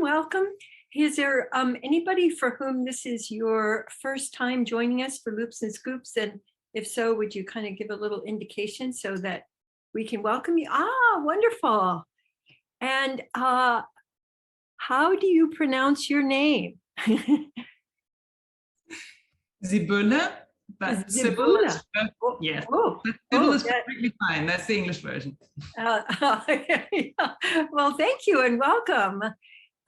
Welcome. Is there anybody for whom this is your first time joining us for Loops and Scoops? And if so, would you kind of give a little indication so that we can welcome you? Ah, wonderful. And how do you pronounce your name? Zibula, but Zibula. Yeah, Oh, Zibula is perfectly fine. That's the English version. Well, thank you and welcome.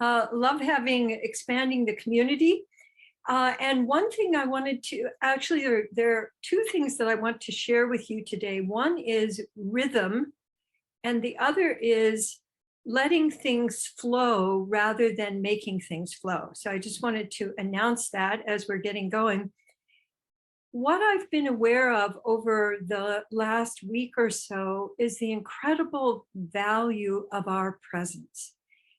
Love expanding the community. And one thing I wanted to, actually, there are two things that I want to share with you today. One is rhythm, and the other is letting things flow rather than making things flow. So I just wanted to announce that as we're getting going. What I've been aware of over the last week or so is the incredible value of our presence.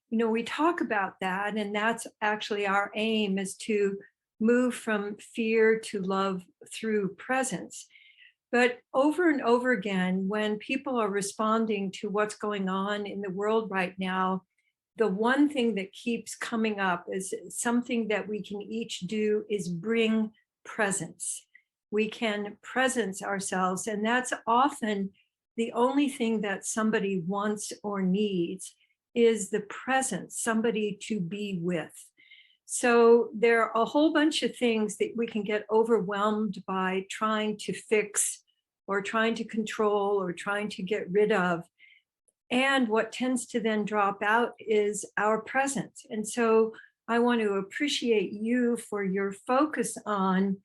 You know, we talk about that, and that's actually our aim, is to move from fear to love through presence. But over and over again, when people are responding to what's going on in the world right now, the one thing that keeps coming up is something that we can each do is bring presence. We can presence ourselves, and that's often the only thing that somebody wants or needs is the presence, somebody to be with. So there are a whole bunch of things that we can get overwhelmed by trying to fix or trying to control or trying to get rid of. And what tends to then drop out is our presence. And so I want to appreciate you for your focus on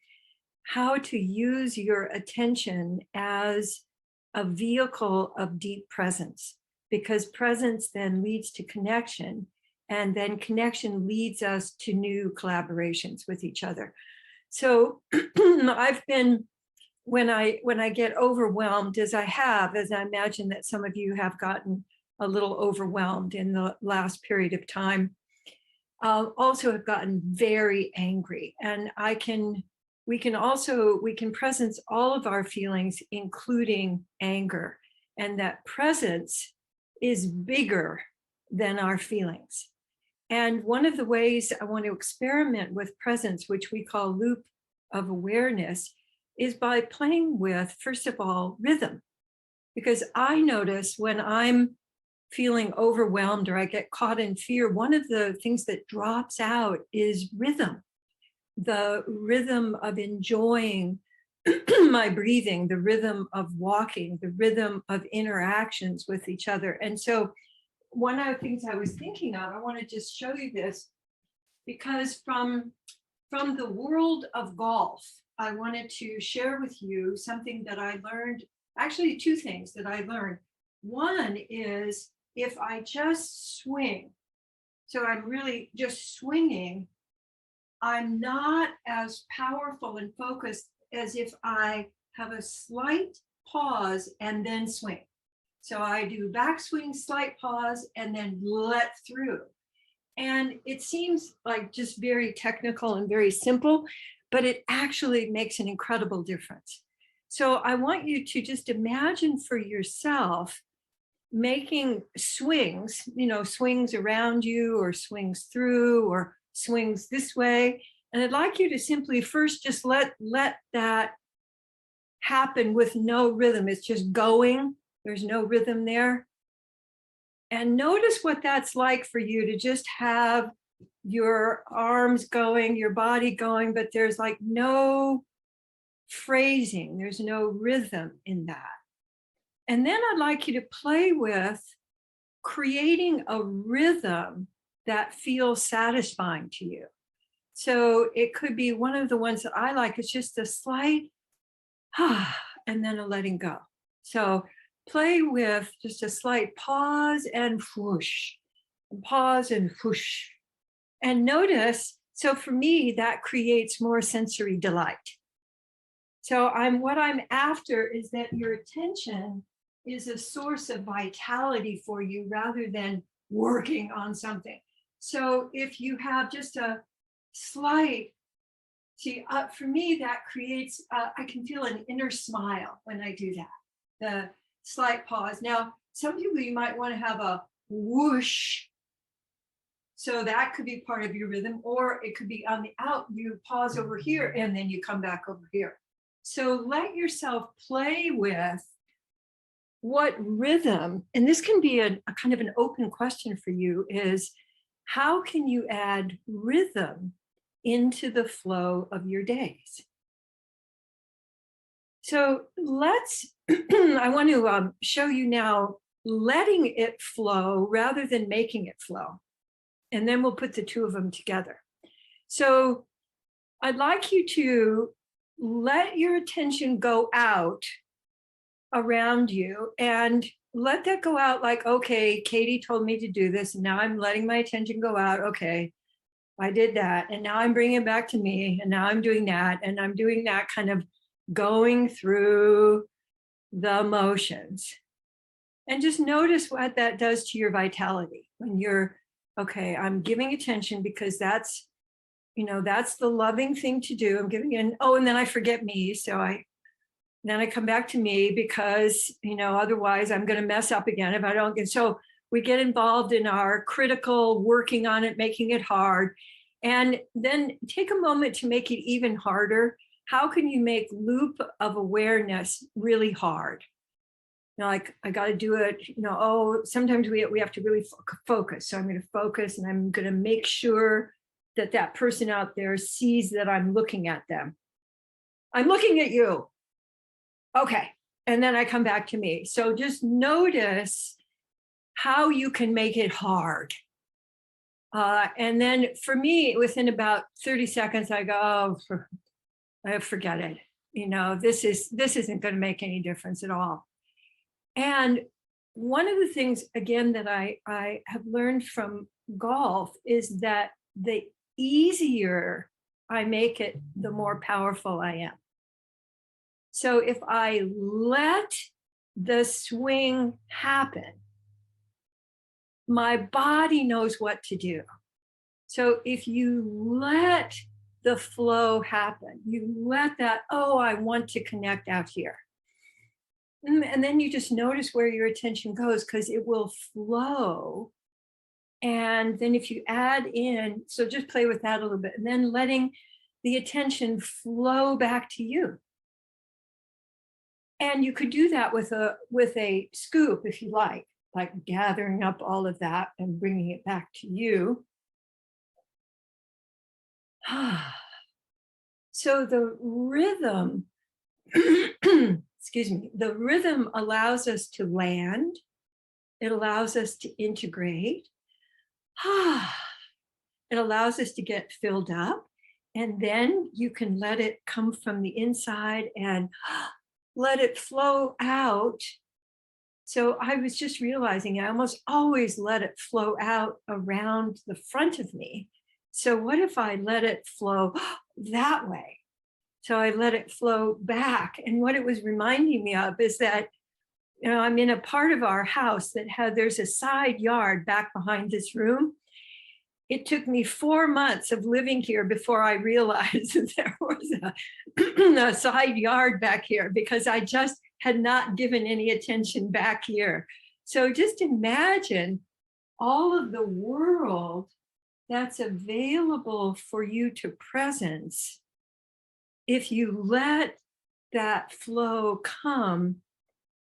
how to use your attention as a vehicle of deep presence, because presence then leads to connection, and then connection leads us to new collaborations with each other. So I've been, when I get overwhelmed, as I imagine that some of you have gotten a little overwhelmed in the last period of time, also have gotten very angry. And we can presence all of our feelings, including anger, and that presence is bigger than our feelings. And one of the ways I want to experiment with presence, which we call loop of awareness, is by playing with, first of all, rhythm. Because I notice when I'm feeling overwhelmed or I get caught in fear, one of the things that drops out is rhythm. The rhythm of enjoying my breathing, the rhythm of walking, the rhythm of interactions with each other. And so one of the things I was thinking of, I want to just show you this, because from the world of golf, I wanted to share with you something that I learned, actually two things that I learned. One is if I just swing, so I'm really just swinging, I'm not as powerful and focused as if I have a slight pause and then swing. So I do backswing, slight pause, and then let through. And it seems like just very technical and very simple, but it actually makes an incredible difference. So I want you to just imagine for yourself making swings, swings around you or swings through or swings this way. And I'd like you to simply first just let that happen with no rhythm. It's just going. There's no rhythm there. And notice what that's like for you to just have your arms going, your body going, but there's like no phrasing. There's no rhythm in that. And then I'd like you to play with creating a rhythm that feels satisfying to you. So it could be one of the ones that I like. It's just a slight and then a letting go. So play with just a slight pause and whoosh, and pause and whoosh. And notice, so for me, that creates more sensory delight. So what I'm after is that your attention is a source of vitality for you rather than working on something. So if you have just a slight, for me, that creates, I can feel an inner smile when I do that, the slight pause. Now, some people, you might want to have a whoosh. So that could be part of your rhythm, or it could be on the out, you pause over here and then you come back over here. So let yourself play with what rhythm, and this can be a kind of an open question for you, is how can you add rhythm into the flow of your days? So let's, I want to show you now letting it flow rather than making it flow. And then we'll put the two of them together. So I'd like you to let your attention go out around you and let that go out like, okay, Katie told me to do this. And now I'm letting my attention go out. Okay, I did that. And now I'm bringing it back to me. And now I'm doing that. And I'm doing that, kind of going through the motions. And just notice what that does to your vitality when you're, okay, I'm giving attention because that's, that's the loving thing to do. I'm giving in, oh, and then I forget me. So then I come back to me because, otherwise I'm going to mess up again if I don't get, so we get involved in our critical, working on it, making it hard. And then take a moment to make it even harder. How can you make loop of awareness really hard? Like I got to do it, sometimes we have to really focus. So I'm going to focus and I'm going to make sure that that person out there sees that I'm looking at them. I'm looking at you. Okay. And then I come back to me. So just notice how you can make it hard. And then for me, within about 30 seconds, I go, oh, forget it. This isn't going to make any difference at all. And one of the things, again, that I have learned from golf is that the easier I make it, the more powerful I am. So if I let the swing happen, my body knows what to do. So if you let the flow happen, you let that, oh, I want to connect out here. And then you just notice where your attention goes because it will flow. And then if you add in, so just play with that a little bit, and then letting the attention flow back to you. And you could do that with a scoop if you like gathering up all of that and bringing it back to you. So the rhythm, excuse me, the rhythm allows us to land. It allows us to integrate. It allows us to get filled up. And then you can let it come from the inside and let it flow out. So I was just realizing I almost always let it flow out around the front of me. So what if I let it flow that way? So I let it flow back. And what it was reminding me of is that, I'm in a part of our house that there's a side yard back behind this room. It took me 4 months of living here before I realized that there was a side yard back here because I just had not given any attention back here. So just imagine all of the world that's available for you to presence if you let that flow come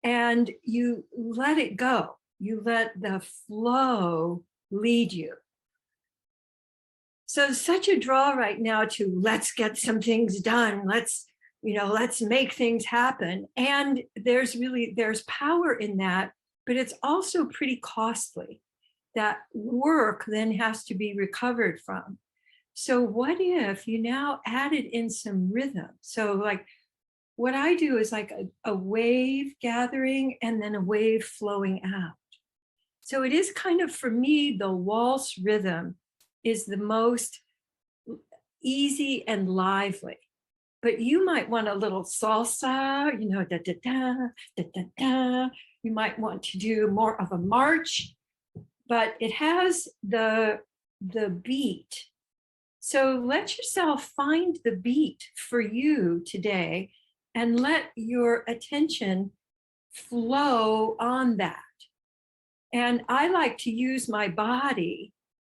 and you let it go. You let the flow lead you. So such a draw right now to let's get some things done. Let's make things happen. And there's power in that, but it's also pretty costly. That work then has to be recovered from. So what if you now added in some rhythm? So like what I do is like a wave gathering and then a wave flowing out. So it is kind of, for me, the waltz rhythm is the most easy and lively. But you might want a little salsa, da da da, da da da. You might want to do more of a march, but it has the beat. So let yourself find the beat for you today and let your attention flow on that. And I like to use my body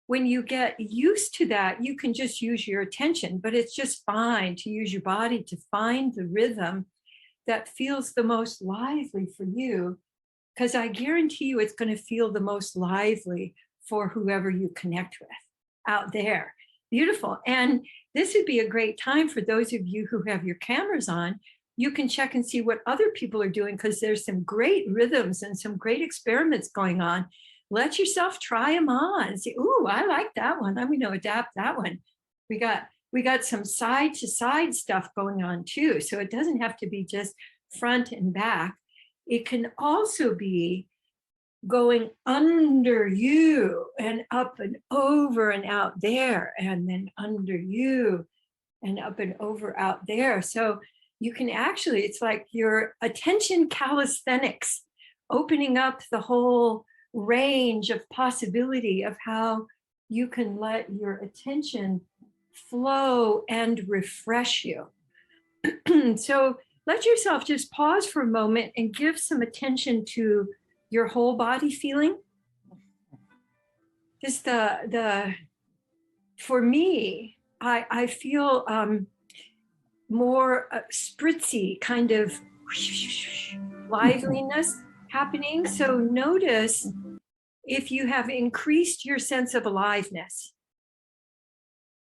when you get used to that, you can just use your attention, but it's just fine to use your body to find the rhythm that feels the most lively for you, because I guarantee you it's going to feel the most lively for whoever you connect with out there. Beautiful. And this would be a great time for those of you who have your cameras on. You can check and see what other people are doing, because there's some great rhythms and some great experiments going on. Let yourself try them on. Say, ooh, I like that one. I'm going to adapt that one. We got some side to side stuff going on too. So it doesn't have to be just front and back. It can also be going under you and up and over and out there, and then under you and up and over out there. So you can actually, it's like your attention calisthenics, opening up the whole range of possibility of how you can let your attention flow and refresh you. So let yourself just pause for a moment and give some attention to your whole body feeling. Just for me, I feel more spritzy kind of liveliness happening. So notice if you have increased your sense of aliveness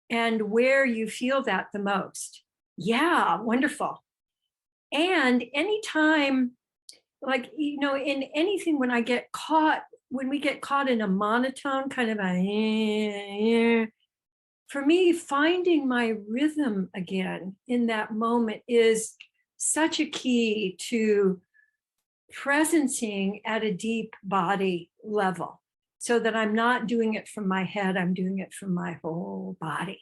and where you feel that the most. Yeah, wonderful. And anytime, like, you know, in anything, when we get caught in a monotone kind of for me, finding my rhythm again in that moment is such a key to presencing at a deep body level, so that I'm not doing it from my head, I'm doing it from my whole body.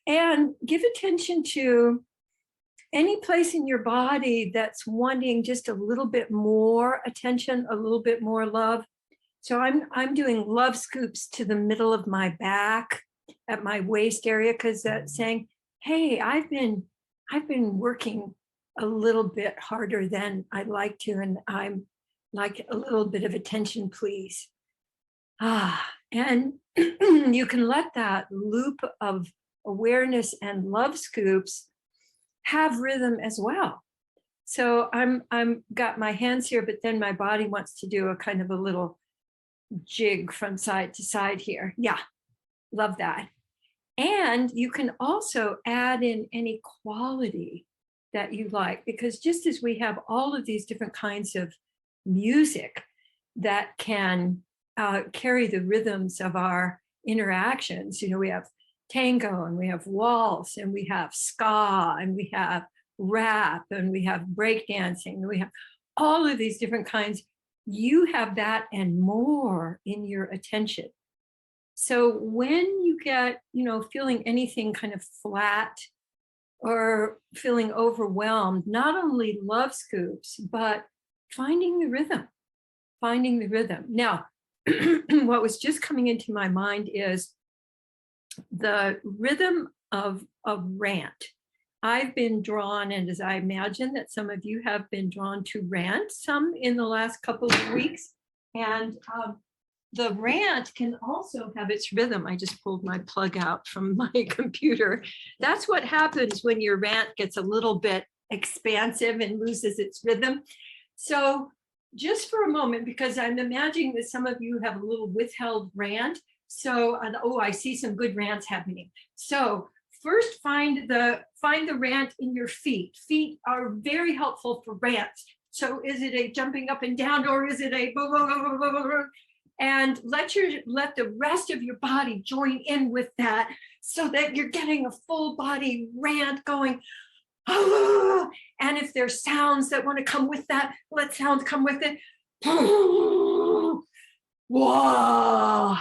And give attention to any place in your body that's wanting just a little bit more attention, a little bit more love. So I'm doing love scoops to the middle of my back, at my waist area, because that's saying, hey, I've been working a little bit harder than I'd like to, and I'm like a little bit of attention, please. And you can let that loop of awareness and love scoops have rhythm as well. So I'm got my hands here, but then my body wants to do a kind of a little jig from side to side here. Yeah, love that. And you can also add in any quality that you like, because just as we have all of these different kinds of music that can carry the rhythms of our interactions, you know, we have tango and we have waltz and we have ska and we have rap and we have breakdancing and we have all of these different kinds. You have that and more in your attention. So when you get, you know, feeling anything kind of flat or feeling overwhelmed, not only love scoops, but finding the rhythm, finding the rhythm. Now, what was just coming into my mind is the rhythm of rant. I've been drawn, and as I imagine that some of you have been drawn to rant some in the last couple of weeks. And the rant can also have its rhythm. I just pulled my plug out from my computer. That's what happens when your rant gets a little bit expansive and loses its rhythm. So just for a moment, because I'm imagining that some of you have a little withheld rant. So, oh, I see some good rants happening. So first find the rant in your feet. Feet are very helpful for rants. So is it a jumping up and down, or is it a blah, blah, blah, blah, blah, blah? And let the rest of your body join in with that, so that you're getting a full body rant going. And if there's sounds that want to come with that, let sounds come with it. Whoa.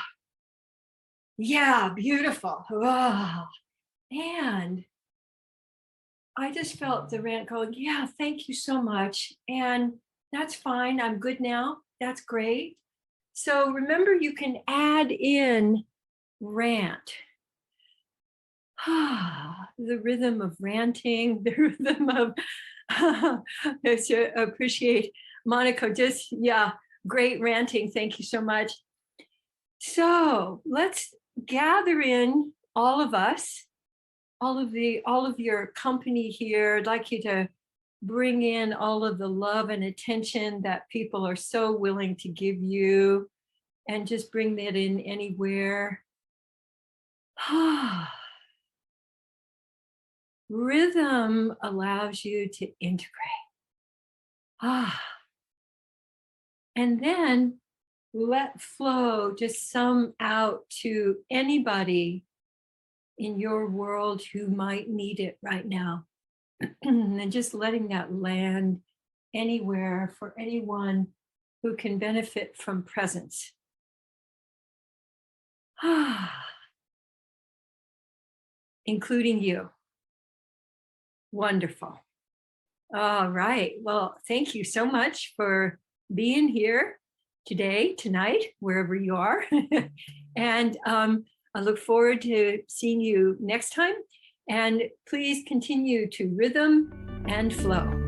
Yeah, beautiful. And I just felt the rant going, yeah, thank you so much. And that's fine. I'm good now. That's great. So remember, you can add in rant. The rhythm of ranting, the rhythm of, I appreciate Monica, just, yeah, great ranting. Thank you so much. So let's gather in all of us, all of your company here. I'd like you to bring in all of the love and attention that people are so willing to give you, and just bring that in anywhere. Rhythm allows you to integrate. And then let flow just some out to anybody in your world who might need it right now. And just letting that land anywhere for anyone who can benefit from presence. Including you. Wonderful. All right. Well, thank you so much for being here today, tonight, wherever you are. And I look forward to seeing you next time. And please continue to rhythm and flow.